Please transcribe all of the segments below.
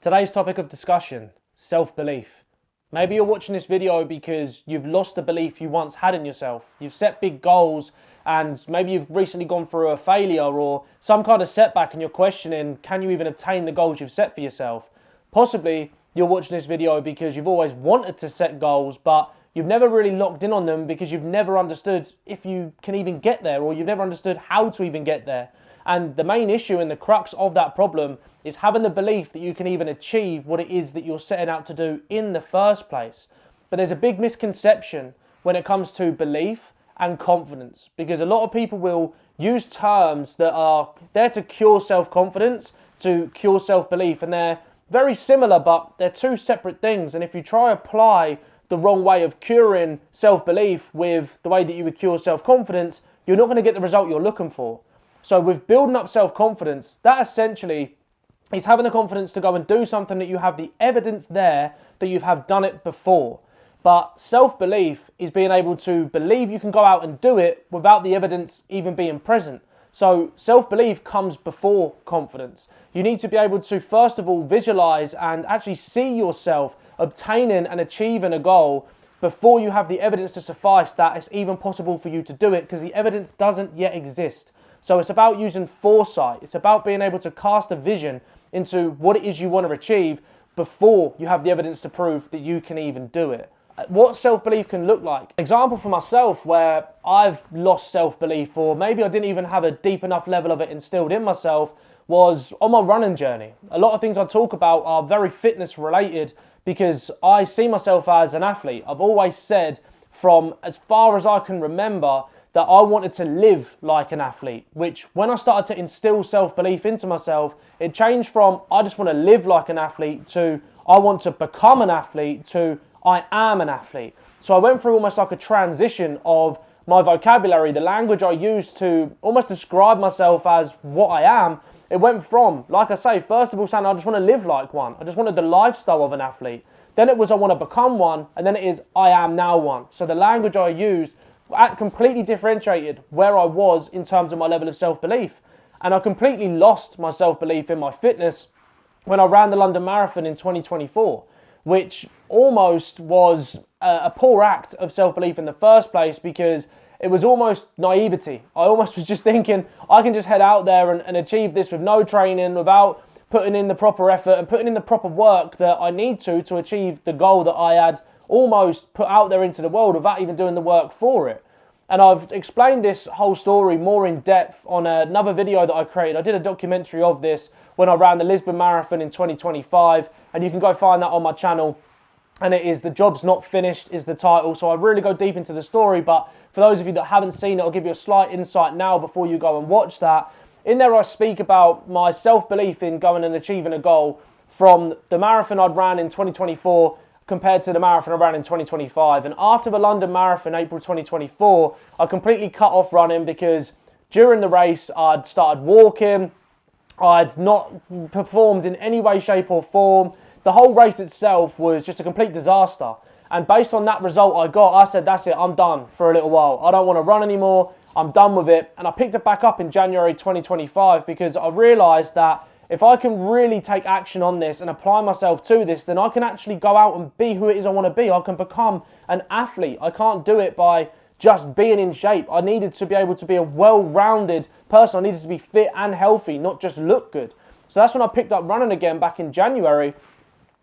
Today's topic of discussion, self-belief. Maybe you're watching this video because you've lost the belief you once had in yourself. You've set big goals and maybe you've recently gone through a failure or some kind of setback and you're questioning, can you even attain the goals you've set for yourself? Possibly you're watching this video because you've always wanted to set goals, but you've never really locked in on them because you've never understood if you can even get there, or you've never understood how to even get there. And the main issue and the crux of that problem is having the belief that you can even achieve what it is that you're setting out to do in the first place. But there's a big misconception when it comes to belief and confidence, because a lot of people will use terms that are there to cure self-confidence, to cure self-belief, and they're very similar, but they're two separate things. And if you try apply the wrong way of curing self-belief with the way that you would cure self-confidence, you're not going to get the result you're looking for. So with building up self-confidence, that essentially is having the confidence to go and do something that you have the evidence there that you have done it before. But self-belief is being able to believe you can go out and do it without the evidence even being present. So self-belief comes before confidence. You need to be able to, first of all, visualize and actually see yourself obtaining and achieving a goal before you have the evidence to suffice that it's even possible for you to do it, because the evidence doesn't yet exist. So it's about using foresight. It's about being able to cast a vision into what it is you want to achieve before you have the evidence to prove that you can even do it. What self-belief can look like. Example for myself where I've lost self-belief, or maybe I didn't even have a deep enough level of it instilled in myself, was on my running journey. A lot of things I talk about are very fitness related because I see myself as an athlete. I've always said from as far as I can remember that I wanted to live like an athlete, which when I started to instill self-belief into myself, it changed from I just want to live like an athlete to I want to become an athlete to I am an athlete. So I went through almost like a transition of my vocabulary, the language I used to almost describe myself as what I am. It went from, like I say, first of all saying I just want to live like one. I just wanted the lifestyle of an athlete. Then it was I want to become one, and then it is I am now one. So the language I used completely differentiated where I was in terms of my level of self-belief. And I completely lost my self-belief in my fitness when I ran the London Marathon in 2024, which almost was a poor act of self-belief in the first place, because it was almost naivety. I almost was just thinking I can just head out there and achieve this with no training, without putting in the proper effort and putting in the proper work that I need to achieve the goal that I had almost put out there into the world without even doing the work for it. And I've explained this whole story more in depth on another video that I created. I did a documentary of this when I ran the Lisbon Marathon in 2025, and you can go find that on my channel. And it is The Job's Not Finished is the title. So I really go deep into the story, but for those of you that haven't seen it, I'll give you a slight insight now before you go and watch that. In there I speak about my self-belief in going and achieving a goal from the marathon I'd ran in 2024 compared to the marathon I ran in 2025. And after the London Marathon, April 2024, I completely cut off running because during the race I'd started walking, I'd not performed in any way, shape or form. The whole race itself was just a complete disaster. And based on that result I got, I said, that's it, I'm done for a little while. I don't want to run anymore, I'm done with it. And I picked it back up in January 2025 because I realised that if I can really take action on this and apply myself to this, then I can actually go out and be who it is I want to be. I can become an athlete. I can't do it by just being in shape. I needed to be able to be a well-rounded person. I needed to be fit and healthy, not just look good. So that's when I picked up running again back in January.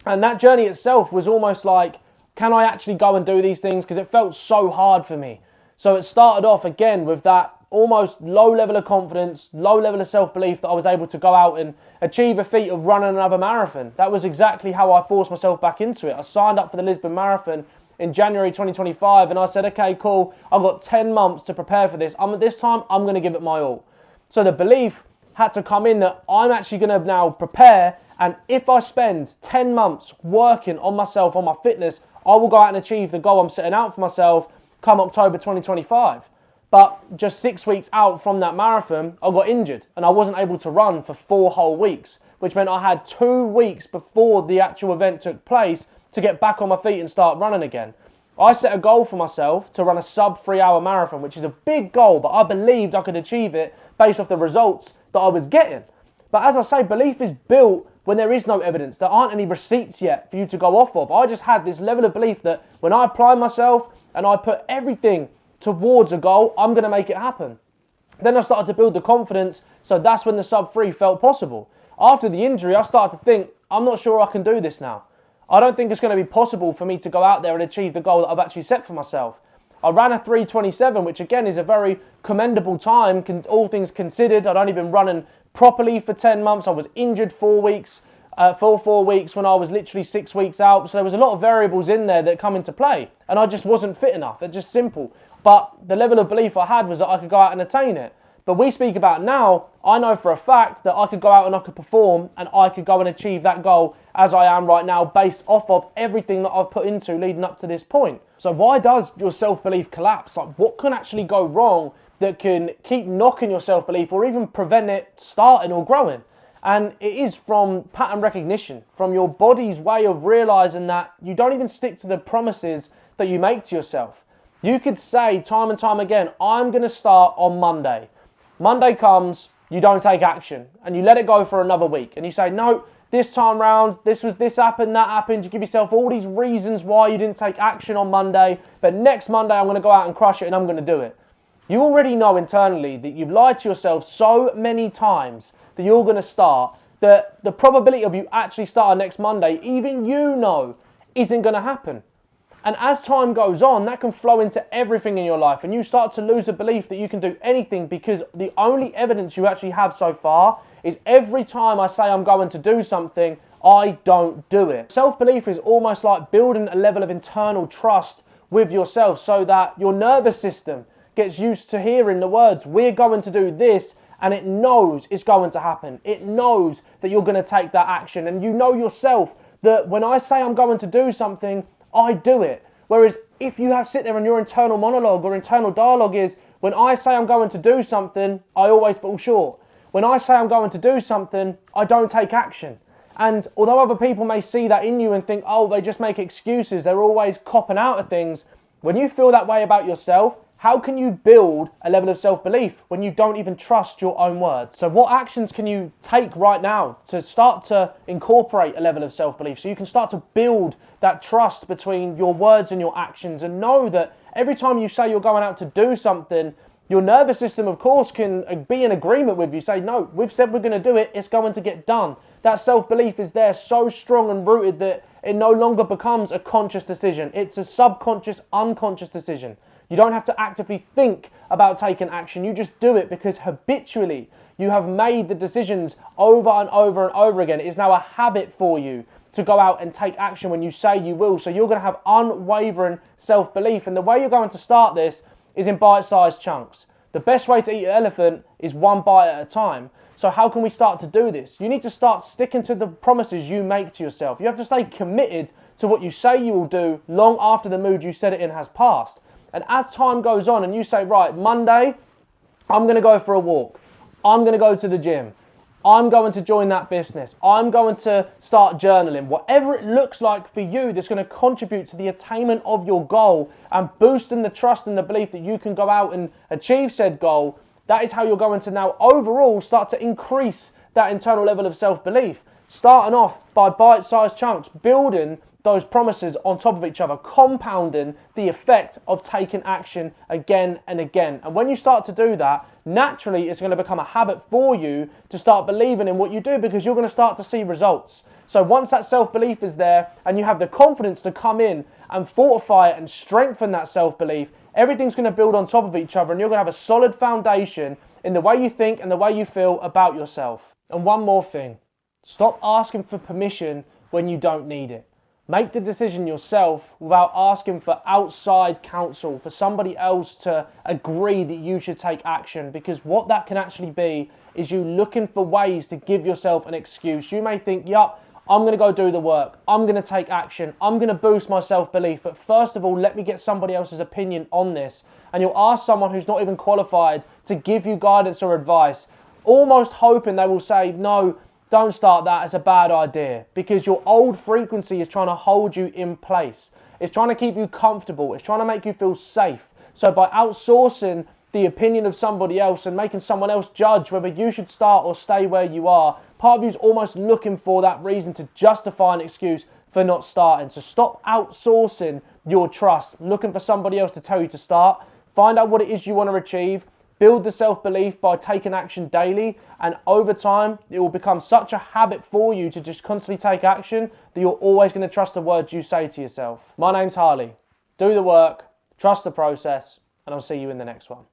And that journey itself was almost like, can I actually go and do these things? Because it felt so hard for me. So it started off again with that almost low level of confidence, low level of self-belief that I was able to go out and achieve a feat of running another marathon. That was exactly how I forced myself back into it. I signed up for the Lisbon Marathon in January 2025 and I said, okay, cool, I've got 10 months to prepare for this. This time, I'm going to give it my all. So the belief had to come in that I'm actually going to now prepare, and if I spend 10 months working on myself, on my fitness, I will go out and achieve the goal I'm setting out for myself come October 2025. But just 6 weeks out from that marathon, I got injured and I wasn't able to run for 4 whole weeks, which meant I had 2 weeks before the actual event took place to get back on my feet and start running again. I set a goal for myself to run a sub 3 hour marathon, which is a big goal, but I believed I could achieve it based off the results that I was getting. But as I say, belief is built when there is no evidence. There aren't any receipts yet for you to go off of. I just had this level of belief that when I apply myself and I put everything towards a goal, I'm going to make it happen. Then I started to build the confidence, so that's when the sub-3 felt possible. After the injury, I started to think, I'm not sure I can do this now. I don't think it's going to be possible for me to go out there and achieve the goal that I've actually set for myself. I ran a 3:27, which again is a very commendable time, all things considered. I'd only been running properly for 10 months. I was injured 4 weeks, for 4 weeks when I was literally 6 weeks out. So there was a lot of variables in there that come into play. And I just wasn't fit enough. It's just simple. But the level of belief I had was that I could go out and attain it. But we speak about now, I know for a fact that I could go out and I could perform and I could go and achieve that goal as I am right now based off of everything that I've put into leading up to this point. So why does your self-belief collapse? Like, what can actually go wrong that can keep knocking your self-belief or even prevent it starting or growing? And it is from pattern recognition, from your body's way of realizing that you don't even stick to the promises that you make to yourself. You could say time and time again, I'm going to start on Monday. Monday comes, you don't take action, and you let it go for another week. And you say, no, this time round, this happened, that happened. You give yourself all these reasons why you didn't take action on Monday, but next Monday I'm going to go out and crush it and I'm going to do it. You already know internally that you've lied to yourself so many times that you're going to start, that the probability of you actually starting next Monday, even you know, isn't going to happen. And as time goes on, that can flow into everything in your life. And you start to lose the belief that you can do anything because the only evidence you actually have so far is every time I say I'm going to do something, I don't do it. Self-belief is almost like building a level of internal trust with yourself so that your nervous system gets used to hearing the words, we're going to do this, and it knows it's going to happen. It knows that you're going to take that action. And you know yourself that when I say I'm going to do something, I do it. Whereas if you sit there and your internal monologue or internal dialogue is, when I say I'm going to do something, I always fall short. When I say I'm going to do something, I don't take action. And although other people may see that in you and think, oh, they just make excuses, they're always copping out of things, when you feel that way about yourself, how can you build a level of self-belief when you don't even trust your own words? So what actions can you take right now to start to incorporate a level of self-belief so you can start to build that trust between your words and your actions, and know that every time you say you're going out to do something, your nervous system, of course, can be in agreement with you. Say, no, we've said we're going to do it, it's going to get done. That self-belief is there so strong and rooted that it no longer becomes a conscious decision. It's a subconscious, unconscious decision. You don't have to actively think about taking action. You just do it because habitually you have made the decisions over and over and over again. It is now a habit for you to go out and take action when you say you will. So you're going to have unwavering self-belief. And the way you're going to start this is in bite-sized chunks. The best way to eat an elephant is one bite at a time. So how can we start to do this? You need to start sticking to the promises you make to yourself. You have to stay committed to what you say you will do long after the mood you said it in has passed. And as time goes on and you say, right, Monday, I'm going to go for a walk. I'm going to go to the gym. I'm going to join that business. I'm going to start journaling. Whatever it looks like for you that's going to contribute to the attainment of your goal and boosting the trust and the belief that you can go out and achieve said goal, that is how you're going to now overall start to increase that internal level of self-belief. Starting off by bite-sized chunks, building those promises on top of each other, compounding the effect of taking action again and again. And when you start to do that, naturally it's going to become a habit for you to start believing in what you do, because you're going to start to see results. So once that self-belief is there and you have the confidence to come in and fortify it and strengthen that self-belief, everything's going to build on top of each other and you're going to have a solid foundation in the way you think and the way you feel about yourself. And one more thing, stop asking for permission when you don't need it. Make the decision yourself without asking for outside counsel, for somebody else to agree that you should take action, because what that can actually be is you looking for ways to give yourself an excuse. You may think, yup, I'm going to go do the work. I'm going to take action. I'm going to boost my self-belief. But first of all, let me get somebody else's opinion on this. And you'll ask someone who's not even qualified to give you guidance or advice, almost hoping they will say, no, don't start that, it's a bad idea, because your old frequency is trying to hold you in place. It's trying to keep you comfortable. It's trying to make you feel safe. So by outsourcing the opinion of somebody else and making someone else judge whether you should start or stay where you are. Part of you's almost looking for that reason to justify an excuse for not starting. So stop outsourcing your trust, looking for somebody else to tell you to start. Find out what it is you want to achieve. Build the self-belief by taking action daily, and over time it will become such a habit for you to just constantly take action that you're always going to trust the words you say to yourself. My name's Harley. Do the work, trust the process, and I'll see you in the next one.